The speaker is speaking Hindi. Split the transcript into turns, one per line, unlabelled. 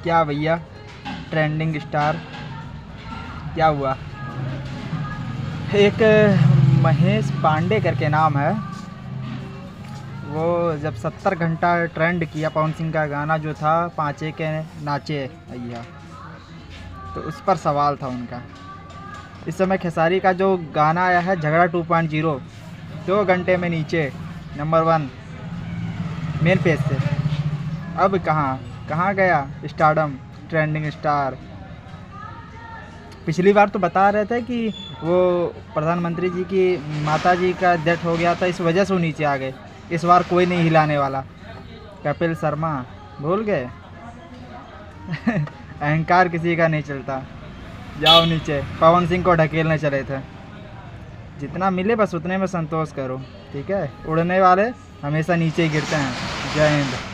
क्या भैया, ट्रेंडिंग स्टार क्या हुआ? एक महेश पांडे करके नाम है, वो जब 70 घंटा ट्रेंड किया पवन सिंह का गाना जो था पाँचे के नाचे भैया, तो उस पर सवाल था उनका। इस समय खेसारी का जो गाना आया है झगड़ा 2.0, 2 घंटे में नीचे नंबर 1 मेन पेज से, अब कहाँ गया स्टारडम, ट्रेंडिंग स्टार? पिछली बार तो बता रहे थे कि वो प्रधानमंत्री जी की माता जी का डेथ हो गया था, इस वजह से वो नीचे आ गए। इस बार कोई नहीं हिलाने वाला। कपिल शर्मा भूल गए? अहंकार किसी का नहीं चलता। जाओ नीचे, पवन सिंह को ढकेलने चले थे। जितना मिले बस उतने में संतोष करो, ठीक है? उड़ने वाले हमेशा नीचे ही गिरते हैं। जय हिंद।